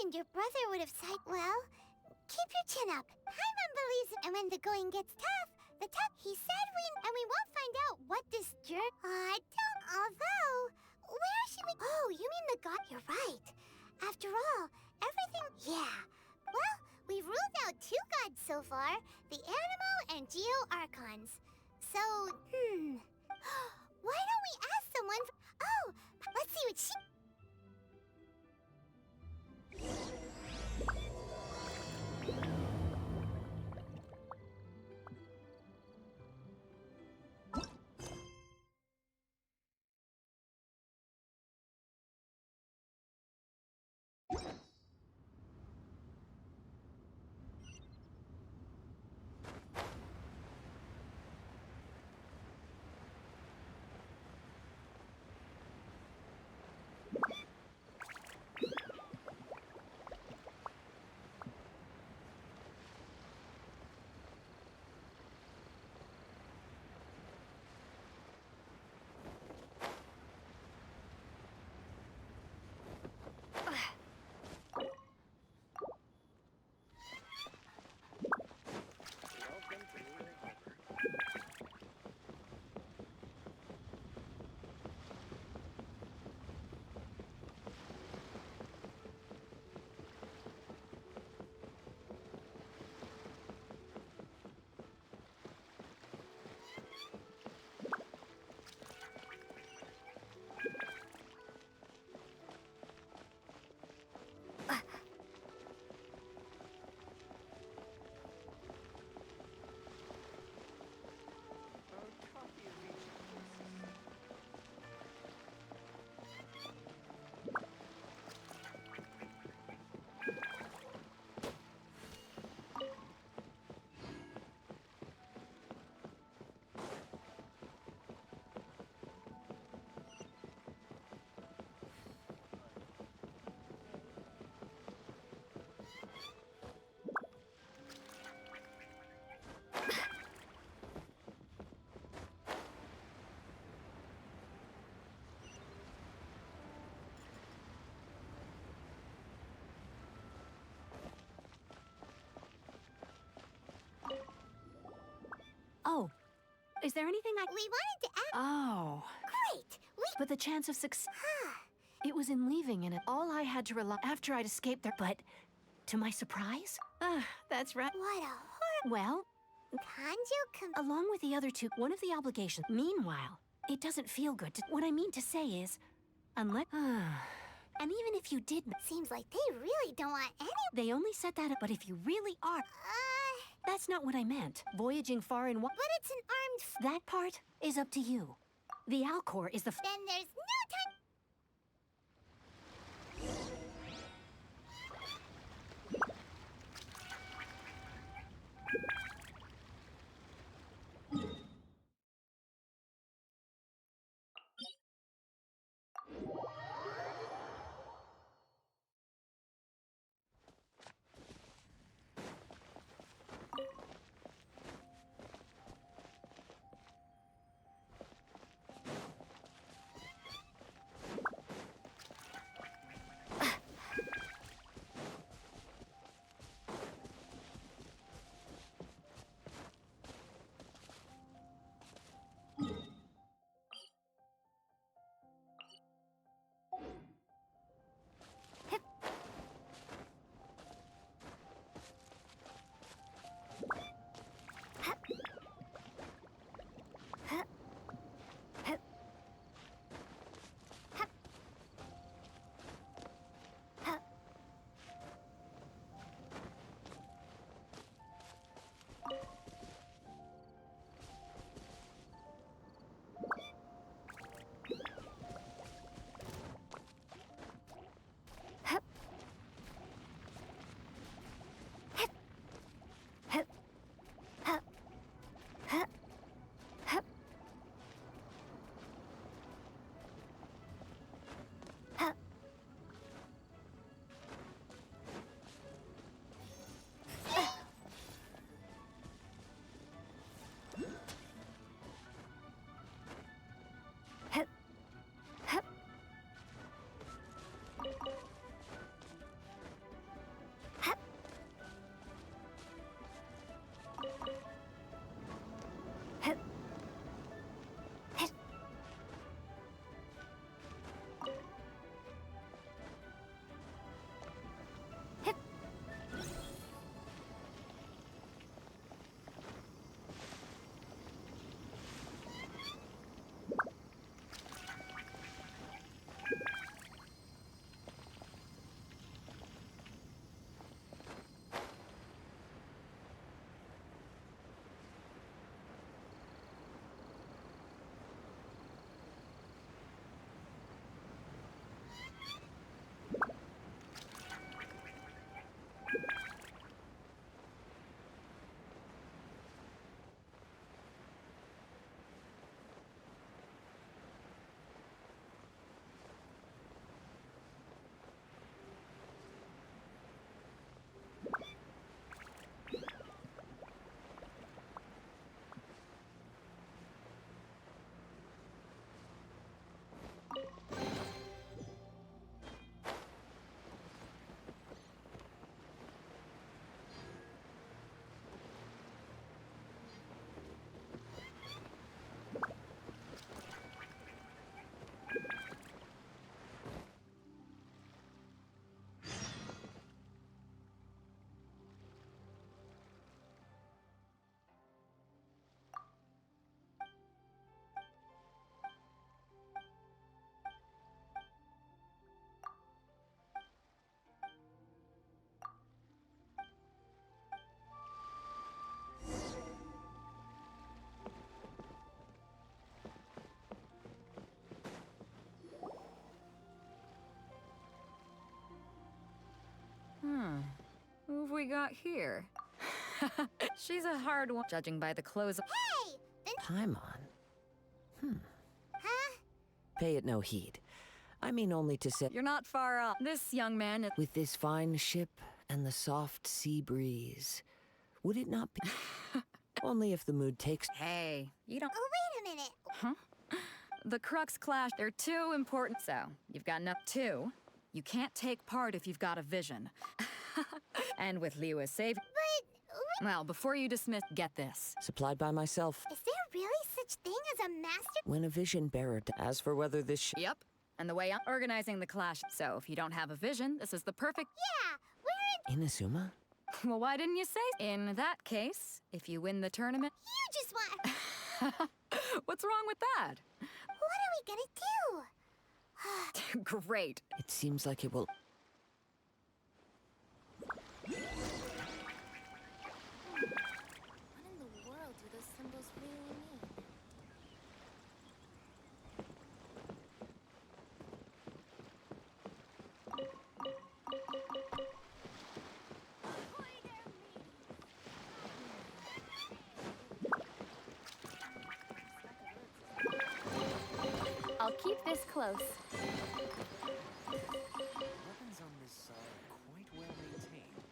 imagined your brother would have said, well, keep your chin up. Paimon believes it, and when the going gets tough, he said we won't find out what this although, where should we? Oh, you mean the god? You're right. After all, everything, yeah. Well, we've ruled out 2 gods so far, the Animo and Geo Archons. So, why don't we ask someone? Oh, let's see what she. Oh, is there anything I... We wanted to ask. Oh. Great. But the chance of success... It was in leaving, and all I had to rely... After I'd escaped there, but... To my surprise? That's right. What a horrible... Well... Kanjo along with the other 2, one of the obligations... Meanwhile, it doesn't feel good to... What I mean to say is... Unless... And even if you did... Seems like they really don't want any... They only set that up, but if you really are... That's not what I meant. Voyaging far and wide... But it's an armed... That part is up to you. The Alcor is the... Then there's no time... we got here? She's a hard one, judging by the clothes. Hey! Then Paimon. huh? Pay it no heed. I mean only to say, You're not far off. This young man is... with this fine ship and the soft sea breeze, would it not be? Only if the mood takes. Hey, you don't... Oh, wait a minute. The crux clash, they're too important. So, you've got enough. Two, you can't take part if you've got a vision. And with Liu as savior... But Well, before you dismiss, get this. Supplied by myself. is there really such thing as a master? When a vision bearer. As for whether this Yep. And the way I'm organizing the clash. So, if you don't have a vision, this is the perfect... Yeah, we're in. Inazuma? Well, why didn't you say? In that case, if you win the tournament... You just want. What's wrong with that? What are we gonna do? Great. It seems like it will. What in the world do those symbols really mean? I'll keep this close. Weapons on this side are quite well maintained.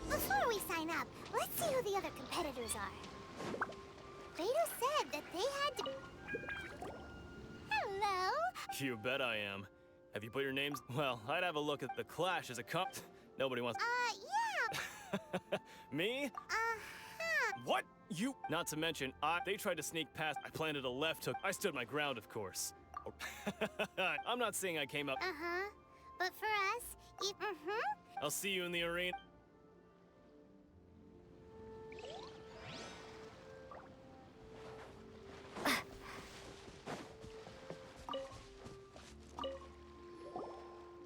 Before we sign up, let's see who the other competitors are. Beto said that they had to... Hello? You bet I am. Have you put your names? Well, I'd have a look at the clash as a comp. Nobody wants. Yeah. Me? Uh-huh. What? You? Not to mention, they tried to sneak past. I planted a left hook. I stood my ground, of course. I'm not saying I came up. Uh-huh. But for us, I'll see you in the arena.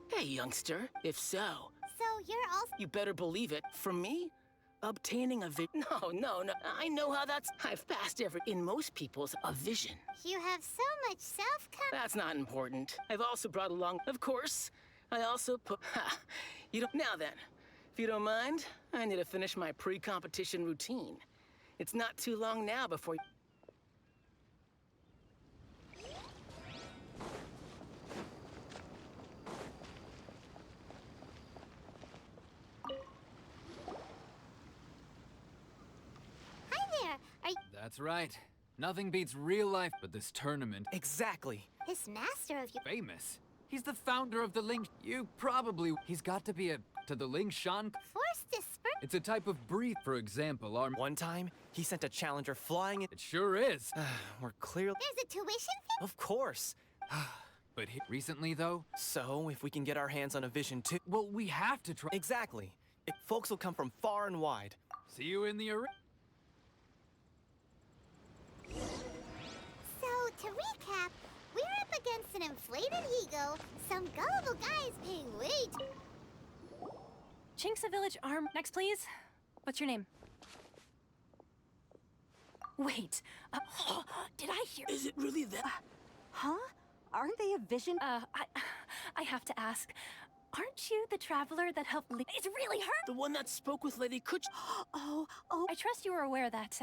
Hey, youngster. If so, So you're also... you better believe it. For me, obtaining a No. I know how that's... I've passed in most people's, a vision. You have so much That's not important. I've also brought along... Of course, I also put... You don't... Now then, if you don't mind, I need to finish my pre-competition routine. It's not too long now before... Hi there. Are you That's right. Nothing beats real life but this tournament. Exactly. this master of you? Famous. He's the founder of the Ling... You probably... He's got to be to the Ling Shan... Forced disperse? It's a type of breed, for example, our... One time, he sent a challenger flying in. It sure is. We're clearly. There's a tuition fee? Of course. But recently, though... So, if we can get our hands on a vision too. Well, we have to try... Exactly. Folks will come from far and wide. See you in the arena. So, to recap, we're up against an inflated ego, some gullible guys paying way too... Chinks a village arm. Next, please. What's your name? Wait, did I hear? Is it really that? Huh? Aren't they a vision? I have to ask. Aren't you the traveler that helped It's really her? The one that spoke with Lady Kuch? Oh. I trust you were aware that,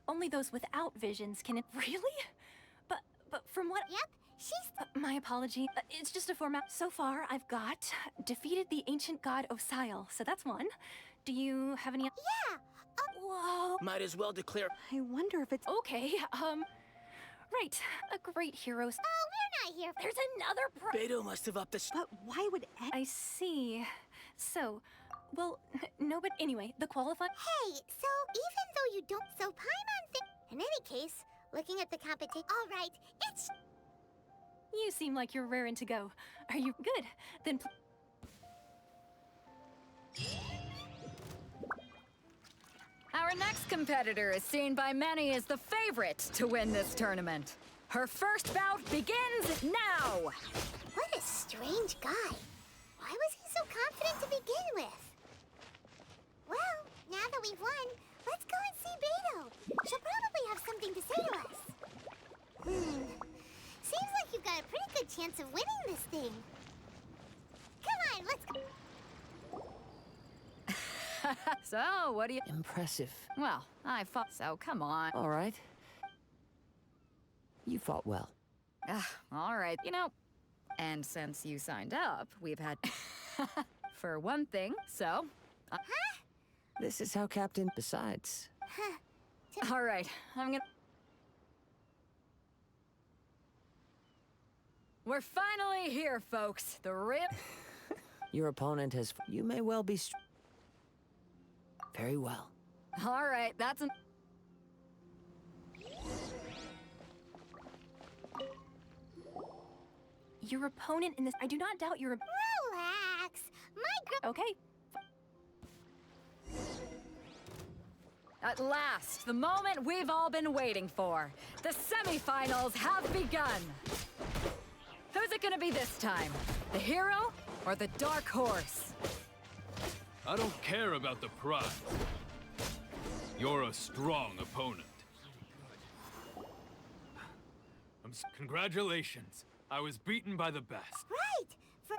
only those without visions can... Really? But from what... Yep, she's... my apology. It's just a format. So far, I've got defeated the ancient god Osile, so that's one. Do you have any... Yeah! Whoa. Might as well declare. I wonder if it's... Okay, right. A great hero... Oh, we're not here for... There's another Beto must have upped the... But why would... I see. So, well, no, but anyway, the qualify... Hey, so even though you don't... So Paimon think... In any case, looking at the competition... All right, it's... You seem like you're raring to go. Are you good? Then... Our next competitor is seen by many as the favorite to win this tournament. Her first bout begins now! What a strange guy. Why was he so confident to begin with? Well, now that we've won, let's go and see Beto. She'll probably have something to say to us. Seems like you've got a pretty good chance of winning this thing. Come on, let's go. So, what do you... Impressive. Well, I fought, so come on. All right. You fought well. All right, you know, and since you signed up, we've had... for one thing, so... This is how Captain... Besides, All right, I'm gonna... We're finally here, folks. The real... your opponent has... You may well be... Very well. All right, that's an... Your opponent in this... I do not doubt your... Relax. My Okay. At last, the moment we've all been waiting for. The semifinals have begun. Who's it gonna be this time? The hero or the dark horse? I don't care about the prize. You're a strong opponent. Congratulations. I was beaten by the best. Right.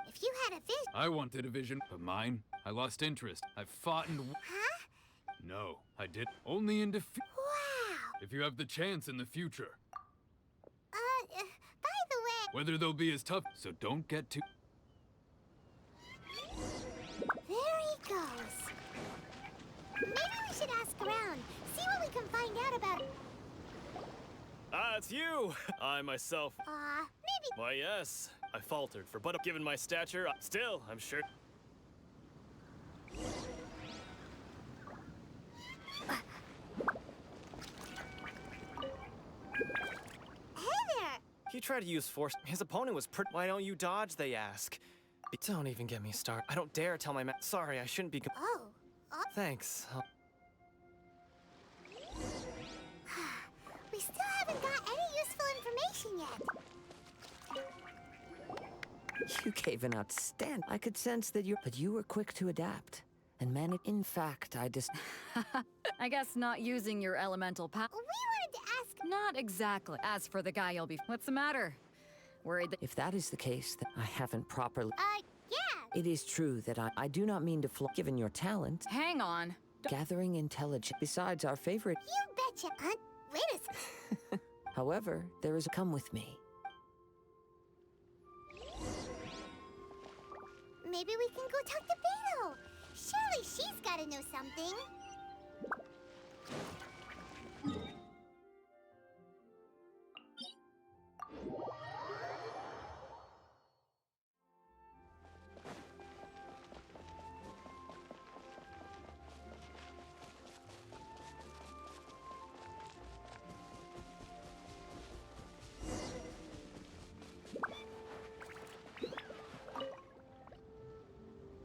If you had a vision... I wanted a vision, but mine, I lost interest. I fought and... Huh? No, I did. Only in defeat. Wow. If you have the chance in the future. By the way... Whether they'll be as tough, so don't get too... There he goes. Maybe we should ask around, see what we can find out about... Ah, it's you! I myself... maybe... Why, yes. I faltered but given my stature, still, I'm sure... Hey there! He tried to use force. His opponent was Why don't you dodge, they ask. Don't even get me started. I don't dare tell my Sorry, I shouldn't be... Oh. Thanks. We still haven't got any useful information yet. You gave an outstanding... I could sense that you're... But you were quick to adapt. And managed... In fact, I just... I guess not using your elemental power... We wanted to ask... Not exactly. As for the guy you'll be... What's the matter? Worried that... If that is the case, then I haven't properly... yeah. It is true that I do not mean to given your talent. Hang on. Gathering intelligence. Besides our favorite... You betcha, Aunt. Wait a second. However, there is a... Come with me. Maybe we can go talk to Beto. Surely she's gotta know something.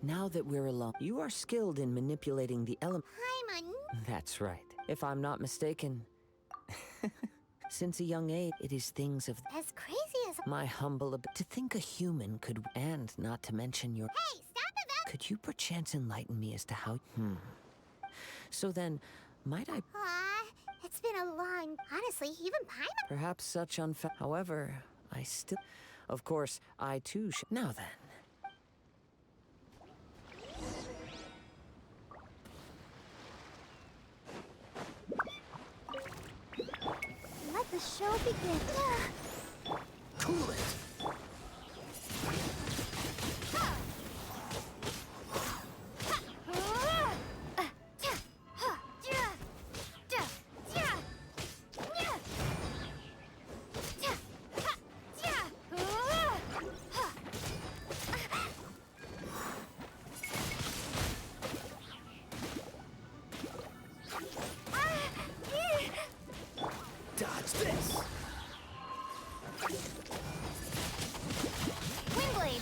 Now that we're alone, you are skilled in manipulating the element. Paimon. That's right. If I'm not mistaken, since a young age, it is things of As crazy as... my humble to think a human could, and not to mention your... Hey, stop about... Could you perchance enlighten me as to how... So then, might I... It's It's been a long... Honestly, even Paimon... Perhaps such However, I still... Of course, I too Now then. Let the show begin. Cool it. Dodge this! Windblade!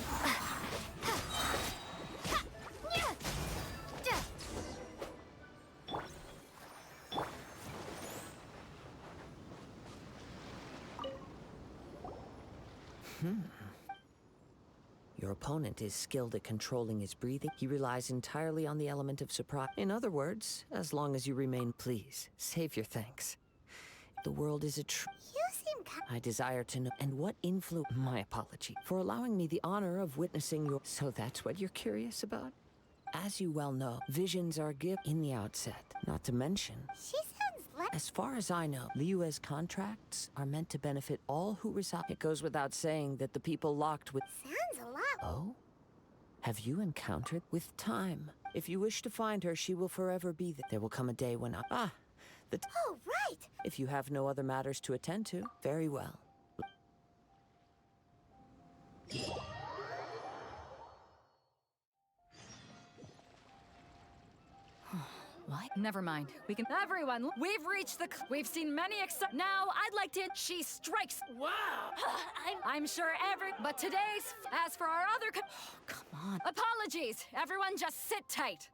Your opponent is skilled at controlling his breathing. He relies entirely on the element of surprise. In other words, as long as you remain, please, save your thanks. The world is a You seem I desire to know. And what influence? My apology for allowing me the honor of witnessing your. So that's what you're curious about? As you well know, visions are given in the outset. Not to mention, She sounds like... as far as I know, Liyue's contracts are meant to benefit all who reside. It goes without saying that the people locked with. Sounds a lot... Oh? Have you encountered with time? If you wish to find her, she will forever be there. There will come a day when Oh, right! If you have no other matters to attend to, very well. What? Never mind. We can... Everyone, we've reached the... We've seen many Now, I'd like to... She strikes... Wow! I'm sure But today's... As for our other... Come on. Apologies! Everyone just sit tight.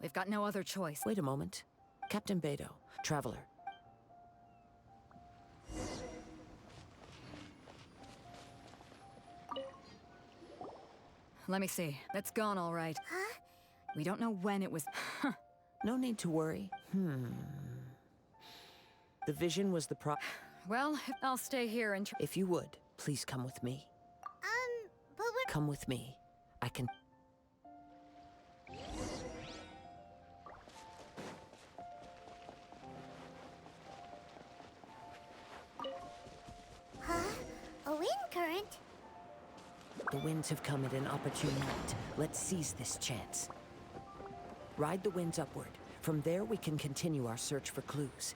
We've got no other choice. Wait a moment. Captain Beidou, traveler. Let me see. It's gone all right. Huh? We don't know when it was... No need to worry. The vision was the Well, I'll stay here and... If you would, please come with me. But we're... Come with me. I can... Huh? A wind current? The winds have come at an opportune moment. Let's seize this chance. Ride the winds upward. From there, we can continue our search for clues.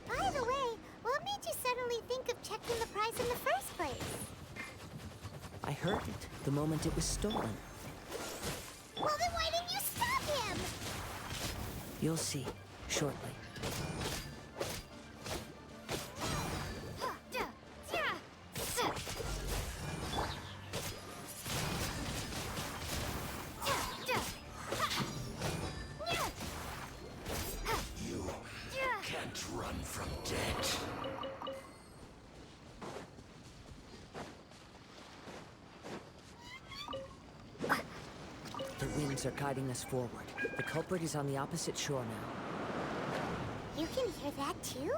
By the way, what made you suddenly think of checking the prize in the first place? I heard it the moment it was stolen. Well, then why didn't you stop him? You'll see shortly. You Can't run from death. The winds are guiding us forward. The culprit is on the opposite shore now. You can hear that too?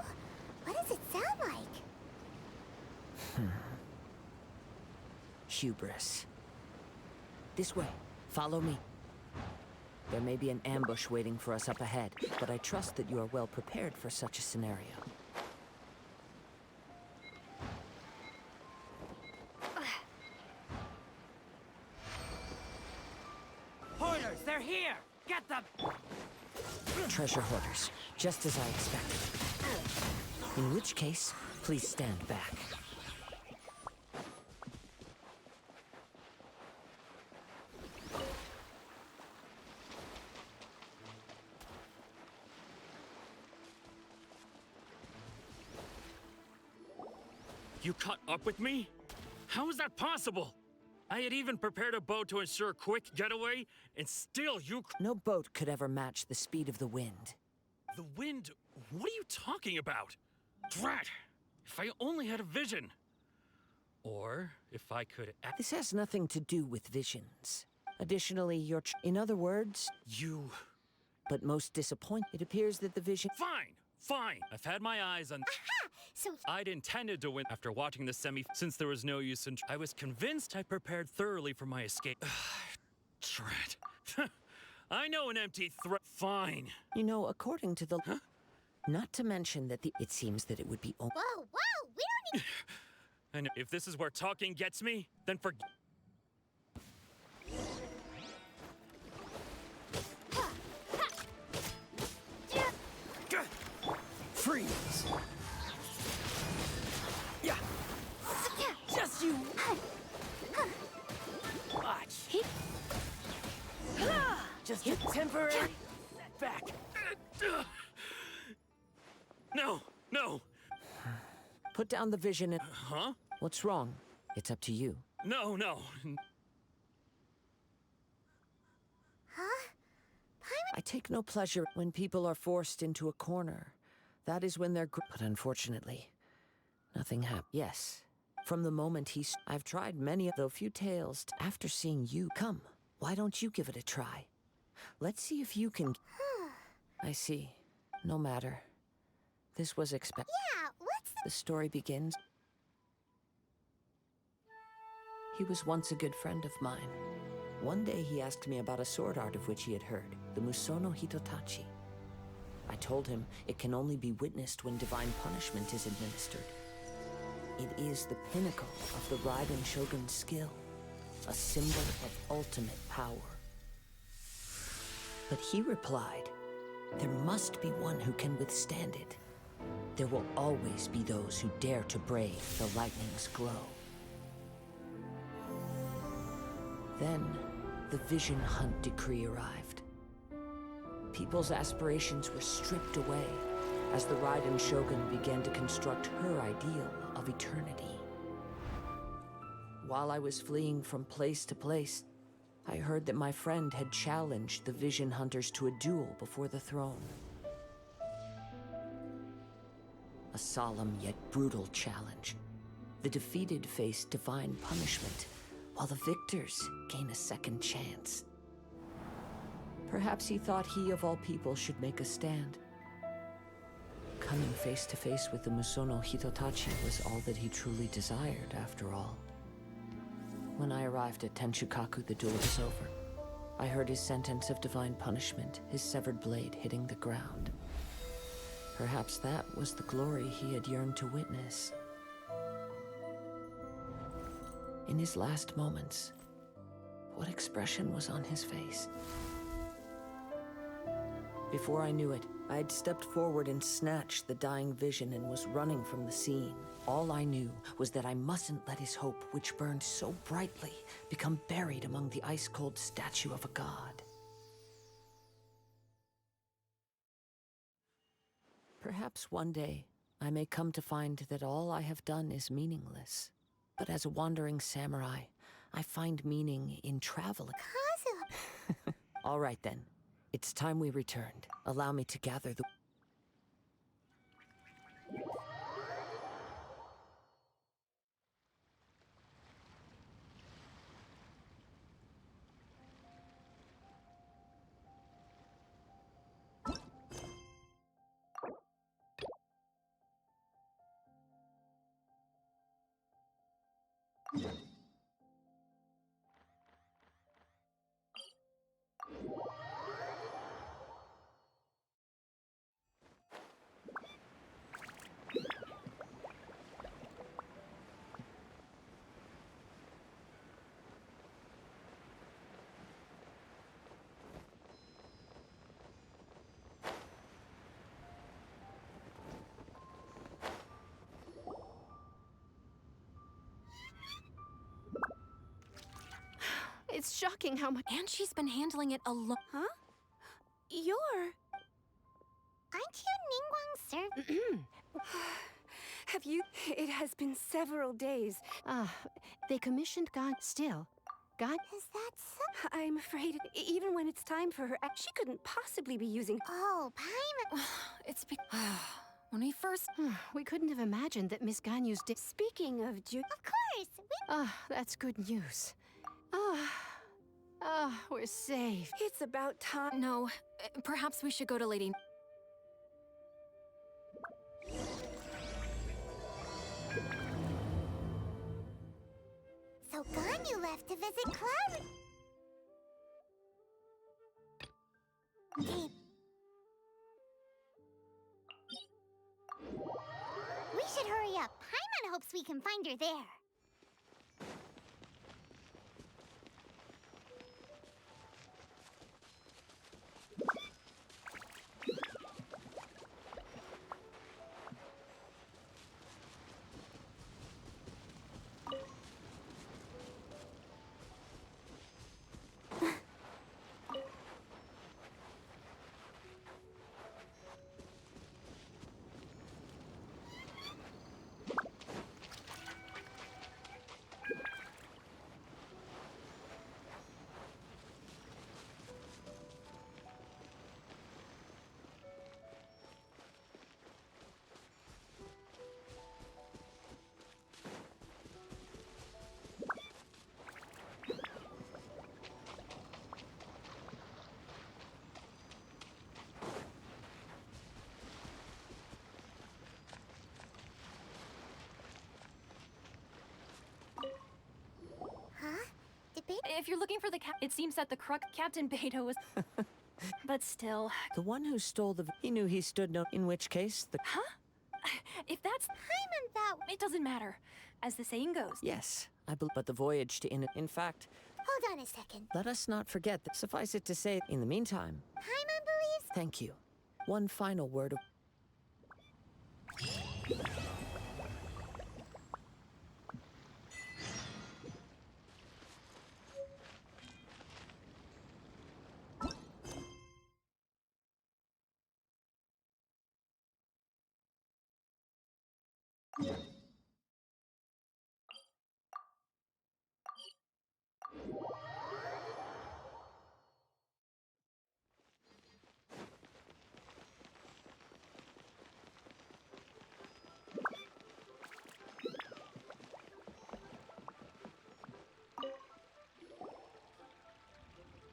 What does it sound like? Hubris. This way. Follow me. There may be an ambush waiting for us up ahead, but I trust that you are well prepared for such a scenario. Hoarders, they're here! Get them! Treasure hoarders, just as I expected. In which case, please stand back. You caught up with me? How is that possible? I had even prepared a boat to ensure a quick getaway, and still you... No boat could ever match the speed of the wind. The wind? What are you talking about? Drat! If I only had a vision. Or if I could act. This has nothing to do with visions. Additionally, in other words, You. but most disappointing, it appears that the vision. Fine, fine. I've had my eyes on. Aha! So I'd intended to win after watching the semi. Since there was no use in. I was convinced I prepared thoroughly for my escape. Dread. I know an empty threat. Fine. You know, according to the. Huh? Not to mention that it seems that it would be. whoa, whoa! We don't need. And if this is where talking gets me, then forget. Freeze! Yeah! Just you! Watch! Just a temporary setback. No, no. Put down the vision and. Huh? What's wrong? It's up to you. No, no. Huh? I take no pleasure when people are forced into a corner. That is when they're. But unfortunately, nothing happened. Yes. From the moment I've tried many, though few tales. After seeing you. Come, why don't you give it a try? Let's see if you can. I see. No matter. This was expected. Yeah, what's The story begins. He was once a good friend of mine. One day he asked me about a sword art of which he had heard, the Musono Hitotachi. I told him it can only be witnessed when divine punishment is administered. It is the pinnacle of the Raiden Shogun's skill, a symbol of ultimate power. But he replied, there must be one who can withstand it. There will always be those who dare to brave the lightning's glow. Then, the Vision Hunt decree arrived. People's aspirations were stripped away as the Raiden Shogun began to construct her ideal of eternity. While I was fleeing from place to place, I heard that my friend had challenged the Vision Hunters to a duel before the throne. A solemn yet brutal challenge. The defeated face divine punishment, while the victors gain a second chance. Perhaps he thought he of all people should make a stand. Coming face to face with the Musono Hitotachi was all that he truly desired, after all. When I arrived at Tenshukaku, the duel was over. I heard his sentence of divine punishment, his severed blade hitting the ground. Perhaps that was the glory he had yearned to witness. In his last moments, what expression was on his face? Before I knew it, I had stepped forward and snatched the dying vision and was running from the scene. All I knew was that I mustn't let his hope, which burned so brightly, become buried among the ice-cold statue of a god. Perhaps one day, I may come to find that all I have done is meaningless. But as a wandering samurai, I find meaning in travel. Kazu? All right then. It's time we returned. Allow me to gather the... It's shocking how much. And she's been handling it alone. Huh? You're. Aren't you Ningguang, sir? Have you? It has been several days. They commissioned God still. God? Is that so? I'm afraid even when it's time for her, she couldn't possibly be using. Oh, Paimon. It's When we first... We couldn't have imagined that Miss Ganyu's Speaking of Of course, That's good news. We're safe. It's about time. No, perhaps we should go to Lady... so Ganyu left to visit Cloud. Hey. We should hurry up. Paimon hopes we can find her there. If you're looking for the it seems that the Captain Beto was... But still... The one who stole the... He knew he stood no... In which case, the... Huh? If that's... Paimon thought... It doesn't matter. As the saying goes. Yes, I believe... But the voyage to... In fact... Hold on a second. Let us not forget that... Suffice it to say, in the meantime... Paimon believes... Thank you. One final word of...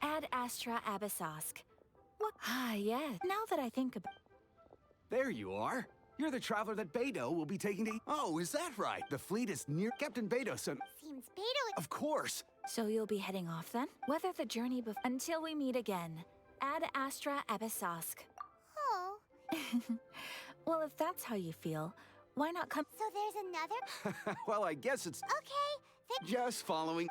Ad Astra Abyssosk. What? Yeah. Now that I think about... There you are. You're the traveler that Beto will be taking to... Oh, is that right? The fleet is near Captain Beto, so... Seems Beto... Of course. So you'll be heading off then? Weather the journey until we meet again. Ad Astra Abyssosk. Oh. Well, if that's how you feel, why not come... So there's another... Well, I guess it's... Okay, Just following...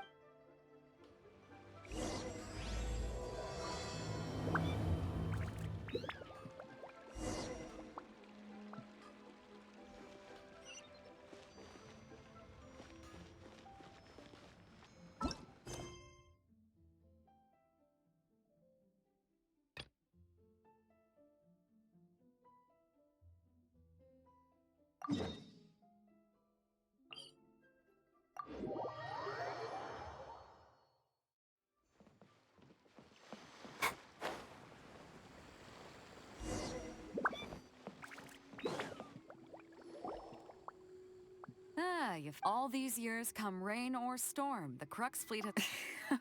If all these years come rain or storm, the Crux fleet has...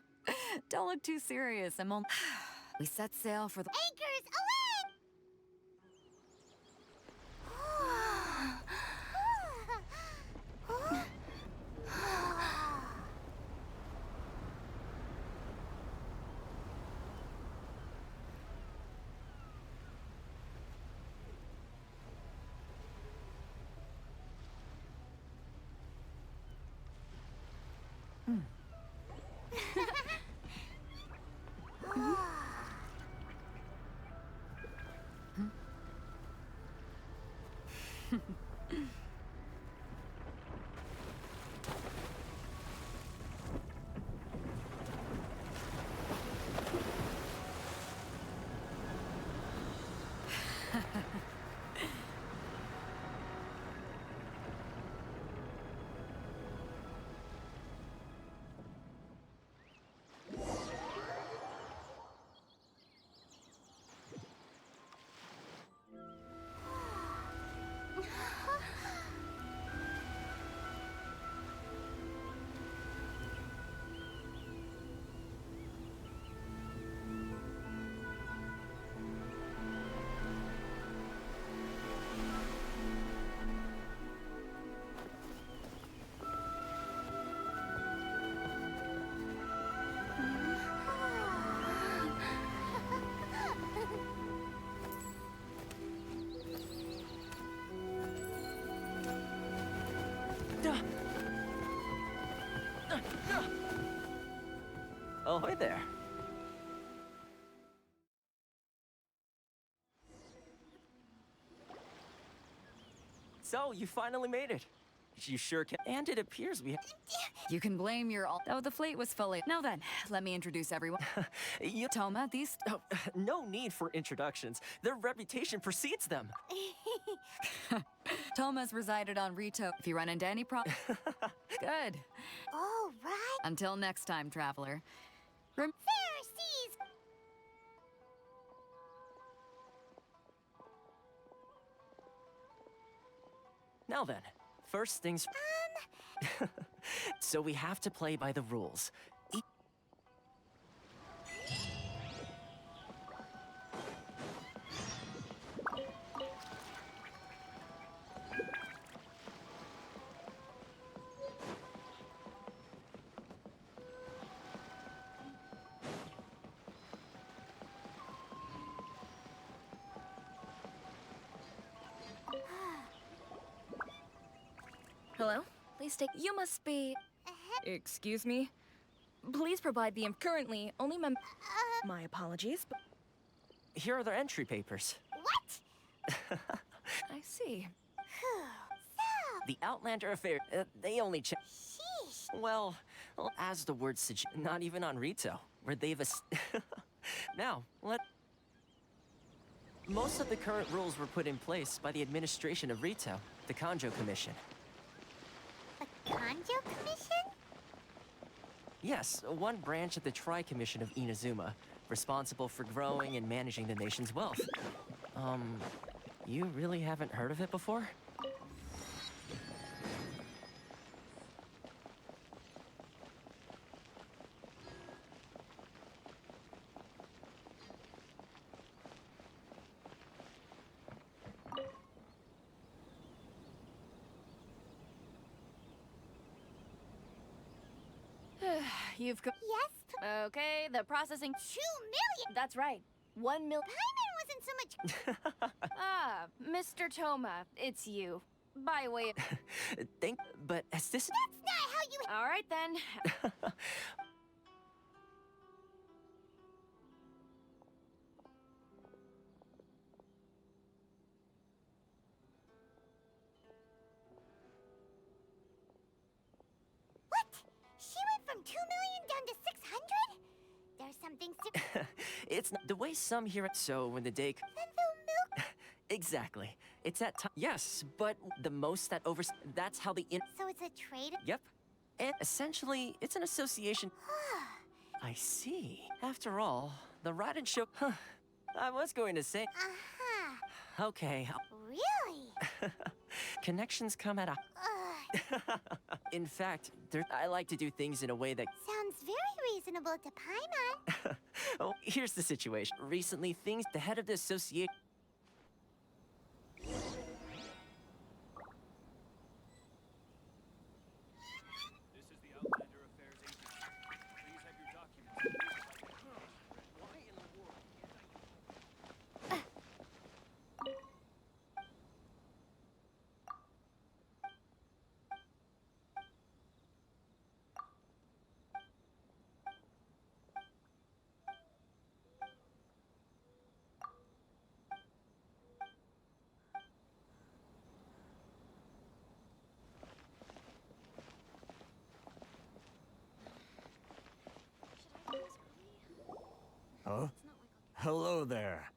Don't look too serious, I'm on... We set sail for the... Anchors away! Oh, hi there. So, you finally made it. You sure can. And it appears we. You can blame your Oh, the fleet was fully. Now then, let me introduce everyone. You. Toma, these. Oh, no need for introductions. Their reputation precedes them. Toma's resided on Rito. If you run into any Good. All right. Until next time, traveler. Pharisees! Now then, first things. So we have to play by the rules. Hello? Please take. You must be. Excuse me? Please provide the. Currently, only My apologies, but. Here are their entry papers. What? I see. The Outlander affair, they only check. Sheesh. Well, as the word suggests, not even on Rito, where they've Now, most of the current rules were put in place by the administration of Rito, the Kanjo Commission. The Kanjo Commission? Yes, one branch of the Tri-Commission of Inazuma, responsible for growing and managing the nation's wealth. You really haven't heard of it before? You've got. Yes. Okay, the processing. 2 million. That's right. 1 million. Paimon wasn't so much. Ah, Mr. Toma, it's you. By way of. But as this. That's not how you. All right then. What? She went from 2 million down to 600? There's something. It's not the way some hear it. So when the day. Then they'll milk. Exactly. It's at time. Yes, but the most that over. That's how the So it's a trade. Yep. And essentially, it's an association. I see. After all, the ride and show. I was going to say. Uh-huh. Okay. Really? Connections come at a. In fact, I like to do things in a way that. Sounds very reasonable to Paimon. Oh, here's the situation. Recently, the head of the association. Huh? Hello there.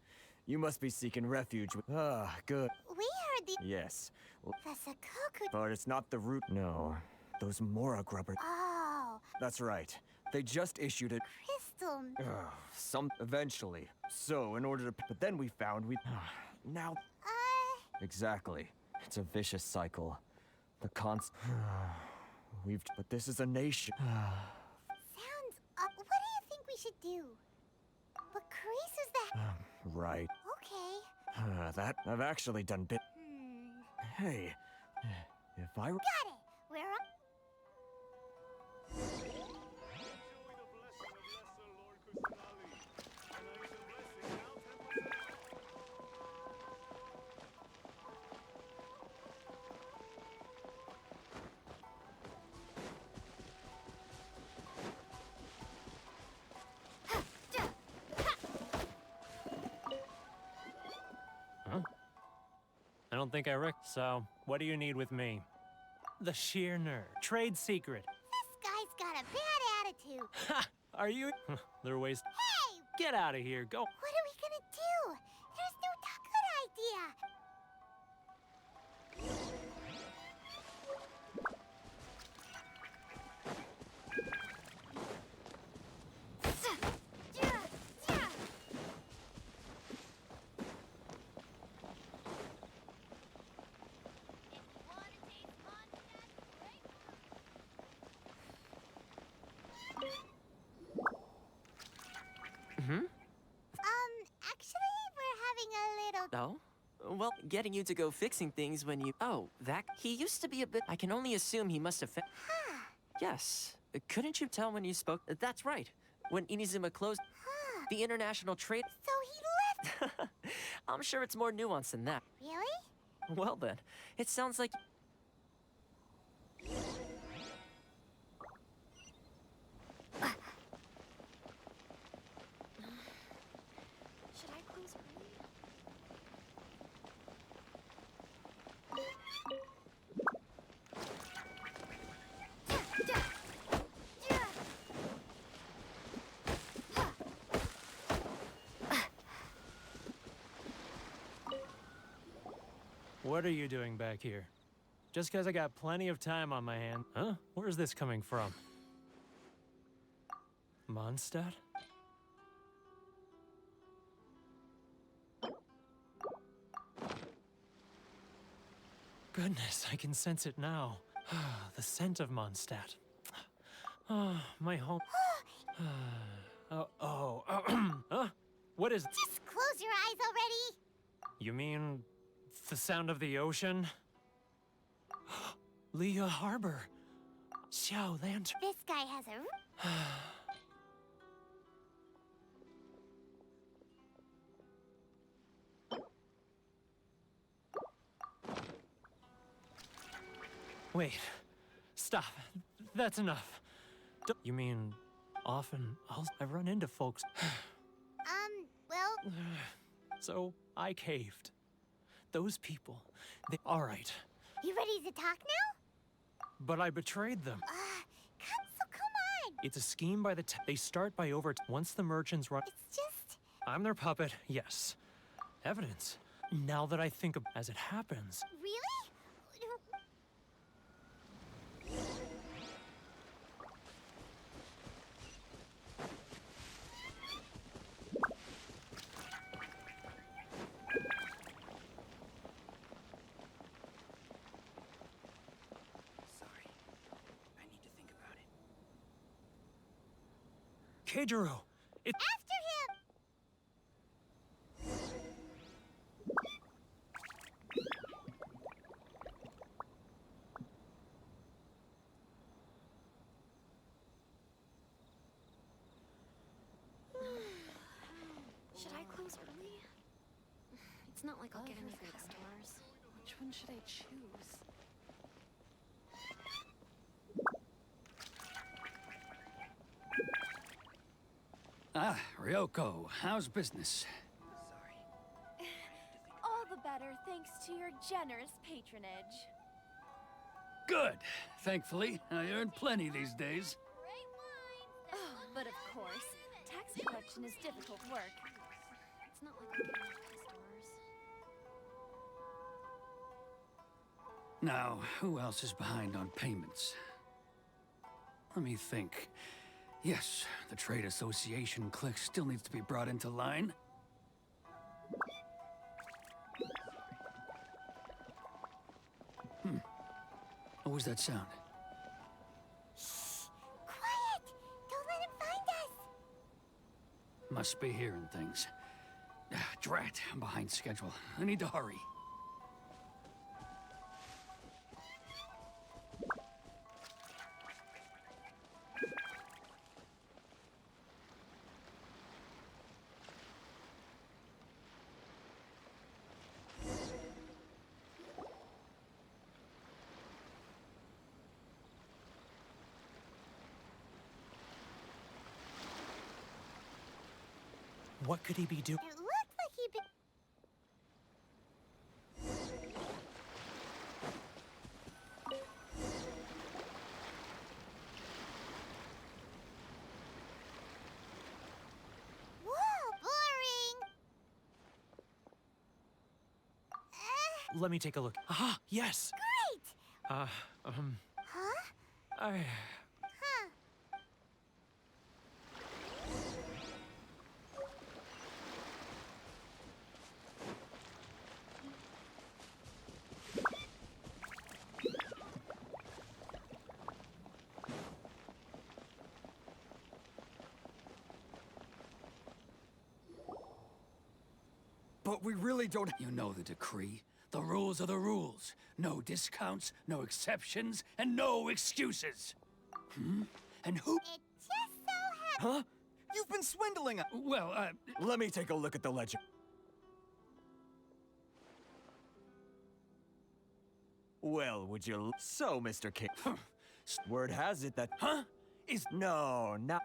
You must be seeking refuge. Ah, good. We heard the. Yes. The Sakoku. But it's not the root. No. Those Mora grubbers. Oh. That's right. They just issued a. Crystal. Some. Eventually. So, in order to. But then we found we. Now. Exactly. It's a vicious cycle. The We've. But this is a nation. Sounds. What do you think we should do? What crease is that? Right. Okay. That. I've actually done bit. Hey. If I. Got it. We're on. I don't think I rec. So, what do you need with me? The sheer nerve. Trade secret. This guy's got a bad attitude. Ha! Are you? There are ways. Hey! Get out of here. Go. What are we gonna do? There's no good idea. Actually, we're having a little... Oh? Well, getting you to go fixing things when you... Oh, that... He used to be a bit... I can only assume he must have... Yes. Couldn't you tell when you spoke... That's right. When Inazuma closed... The international trade... So he left... I'm sure it's more nuanced than that. Really? Well then, it sounds like... Should I close early? What are you doing back here? Just because I got plenty of time on my hand. Huh? Where's this coming from? Mondstadt? Goodness, I can sense it now. The scent of Mondstadt. Oh, my home. Huh? What is... Just close your eyes already. You mean the sound of the ocean? Leah Harbor. Xiao Lantern. This guy has a... Wait. Stop. That's enough. You mean, often I've run into folks. well... So, I caved. Those people, they... All right. You ready to talk now? But I betrayed them. So come on. It's a scheme by the they start by once the merchants run... It's just... I'm their puppet, yes. Evidence. Now that I think of as it happens... Really? Keijiro! It's... After him! Should I close early? It's not like I'll get any customers. Which one should I choose? Ah, Ryoko, how's business? All the better thanks to your generous patronage. Good. Thankfully, I earn plenty these days. Oh, but of course, tax collection is difficult work. It's not like I'll get any customers. Now, who else is behind on payments? Let me think. Yes, the trade association clique still needs to be brought into line. What was that sound? Shh! Quiet! Don't let him find us! Must be hearing things. Drat, I'm behind schedule. I need to hurry. What could he be doing? It looked like he'd been... let me take a look. Ah, yes! Great! Huh? Huh? But we really don't. You know the decree. The rules are the rules. No discounts, no exceptions, and no excuses. Hmm? And who? It just so Huh? You've been swindling us. Well, Let me take a look at the legend. Well, would you... So, Mr. King. Word has it that... Huh? No, not...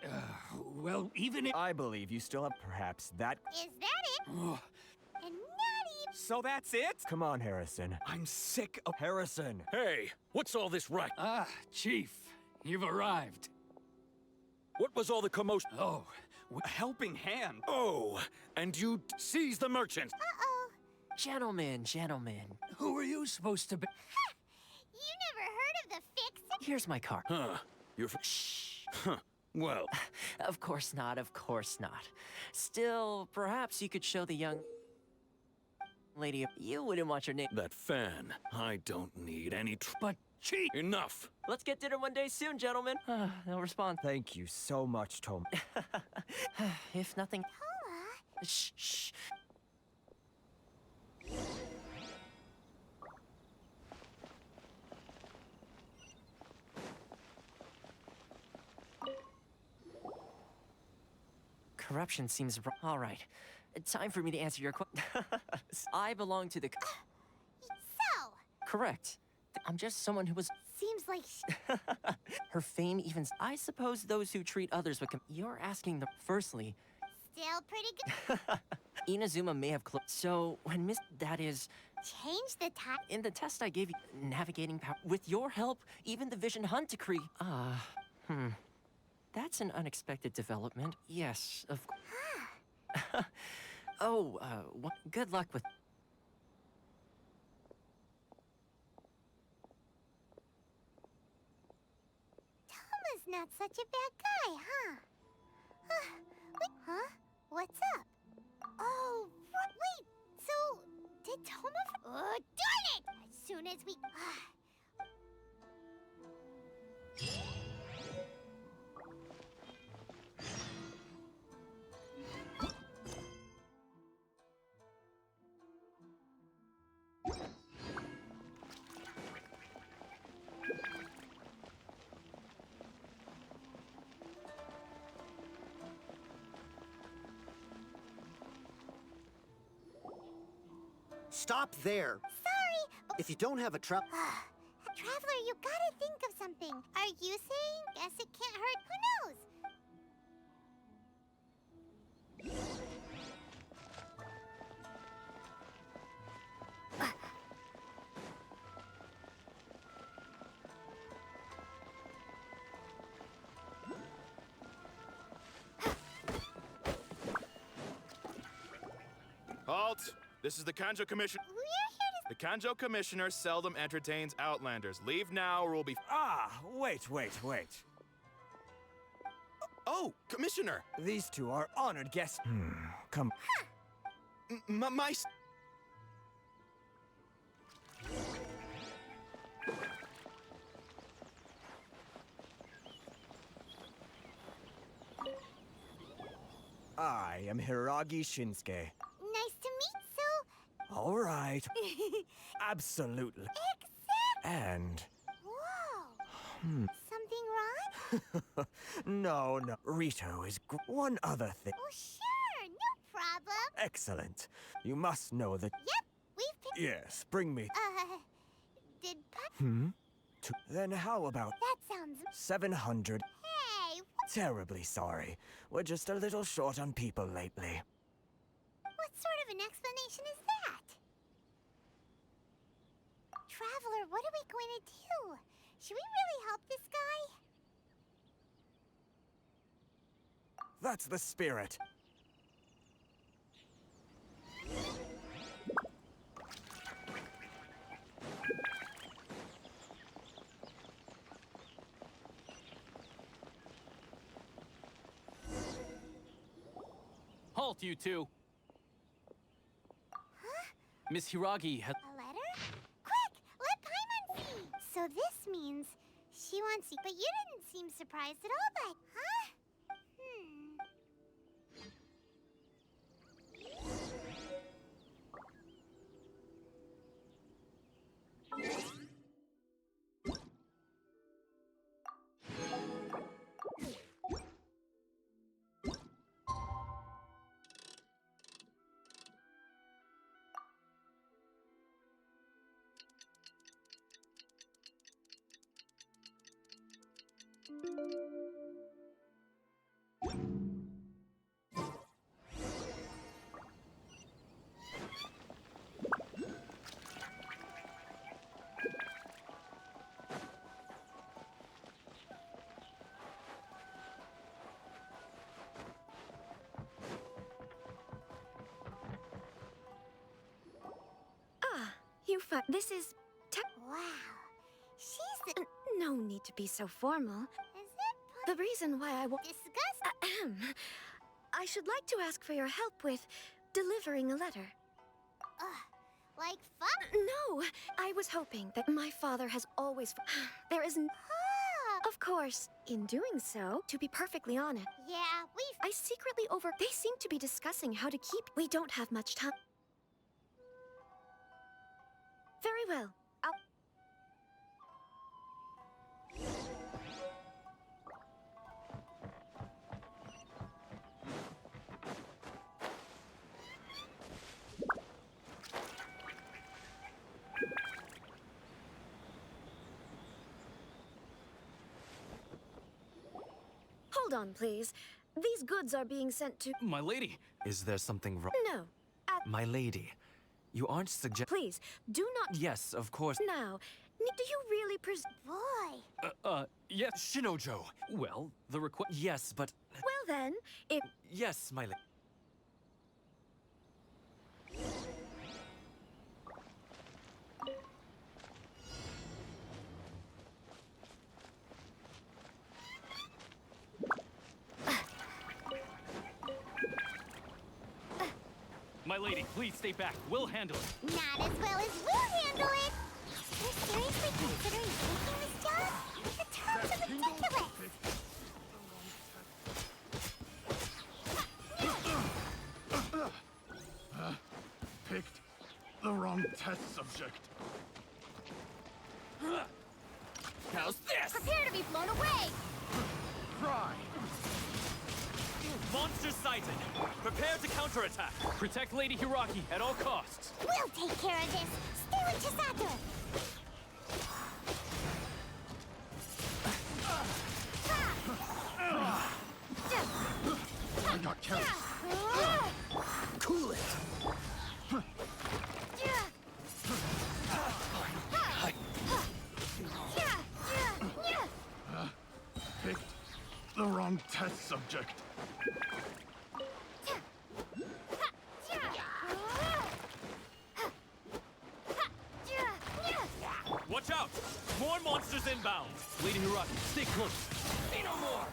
well, even if... I believe you still have perhaps that... Is that it? Oh, And not even. So that's it? Come on, Harrison. I'm sick of... Harrison! Hey, what's all this right? ah, Chief, you've arrived. What was all the commotion? Oh, A helping hand. Oh, and you seize the merchant. Uh-oh. Gentlemen, gentlemen. who are you supposed to be? You never heard of the fix? Here's my card. Huh. You're... Shh. Huh. Well, Of course not, of course not. Still, perhaps you could show the young lady you wouldn't want your name. that fan. I don't need any But, Chief! Enough. Let's get dinner one day soon, gentlemen. No response. Thank you so much, Tom. If nothing... Tola? Shh, shh. Corruption seems all right. Time for me to answer your question. I belong to the... So, Correct. I'm just someone who was... seems like Her fame even... I suppose those who treat others with... You're asking the... Firstly, still pretty good. Inazuma may have closed. So, when Miss... That is... Change the time. In the test I gave you, navigating power... With your help, even the Vision Hunt decree... That's an unexpected development. Yes, of course. Oh, good luck with... Toma's not such a bad guy, huh? Huh? What's up? Oh, wait. So, did Toma... Oh, darn it! As soon as we... Stop there. Sorry. If you don't have a Traveler, you gotta think of something. Are you saying? Guess it can't hurt. Who knows? Halt! This is the Kanjo Commission. We're here The Kanjo Commissioner seldom entertains Outlanders. Leave now or we'll be... Wait. Oh, Commissioner! These two are honored guests. Come. My... I am Hiragi Shinsuke. Nice to meet you. All right. Absolutely. Exactly. And... Whoa. Something wrong? No. Rito is one other thing. Oh, sure. No problem. Excellent. You must know that... Yep. We've picked... Yes, bring me... Did... Then how about... That sounds... 700... Hey. Terribly sorry. We're just a little short on people lately. What sort of an explanation is that? Traveler, what are we going to do? Should we really help this guy? That's the spirit. to you too. Huh? Miss Hiragi had. A letter? Quick, let Paimon see. So this means she wants you, but you didn't seem surprised at all by, huh? This is... Wow. She's the... No need to be so formal. Is it... The reason why I want... Disgust? I should like to ask for your help with delivering a letter. Like fuck? No, I was hoping that my father has always... There is... Of course, in doing so, to be perfectly honest... Yeah, I secretly They seem to be discussing how to keep... We don't have much time. Very well. Hold on, please. These goods are being sent to... My lady! Is there something wrong? No. My lady, you aren't Please, do not... Yes, of course. Now, do you really Boy. Yes, Shinojo. Well, the Yes, but... Well then, if... Yes, my lady. My lady, please stay back. We'll handle it. Not as well as we'll handle it. You're seriously considering taking this job? The terms are ridiculous. Picked the wrong test subject. How's this? Prepare to be blown away. Try. Monster sighted. Prepare to counterattack. Protect Lady Hiragi at all costs. We'll take care of this. Stay with Chisato. I got carried. Cool it. Picked the wrong test subject. Watch out! More monsters inbound! Lady Hiragi, stay close. Say no more!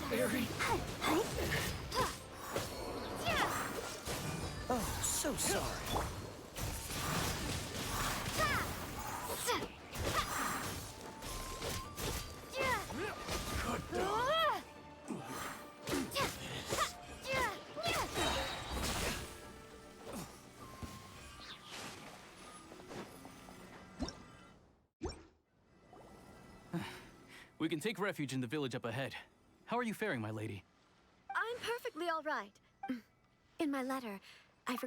Very. Oh, so sorry. We can take refuge in the village up ahead. How are you faring, my lady? I'm perfectly all right. In my letter,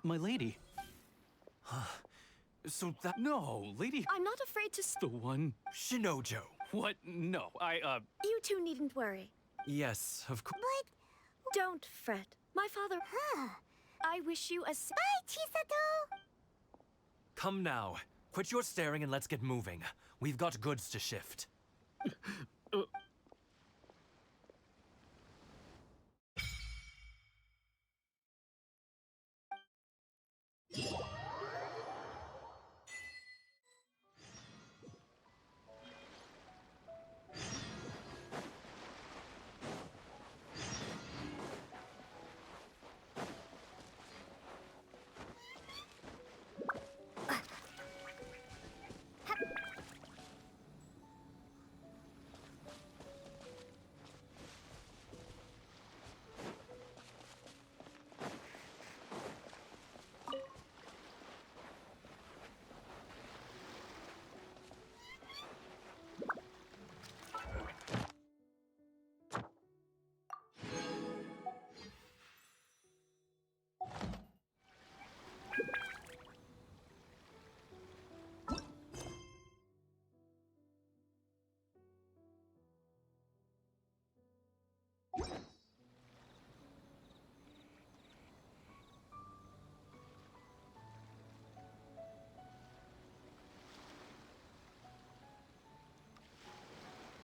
My lady? So that... No, lady... I'm not afraid to... The one... Shinojo. What? No, You two needn't worry. Yes, of course. But... Don't fret. My father... I wish you a... Bye, Chisato! Come now. Quit your staring and let's get moving. We've got goods to shift.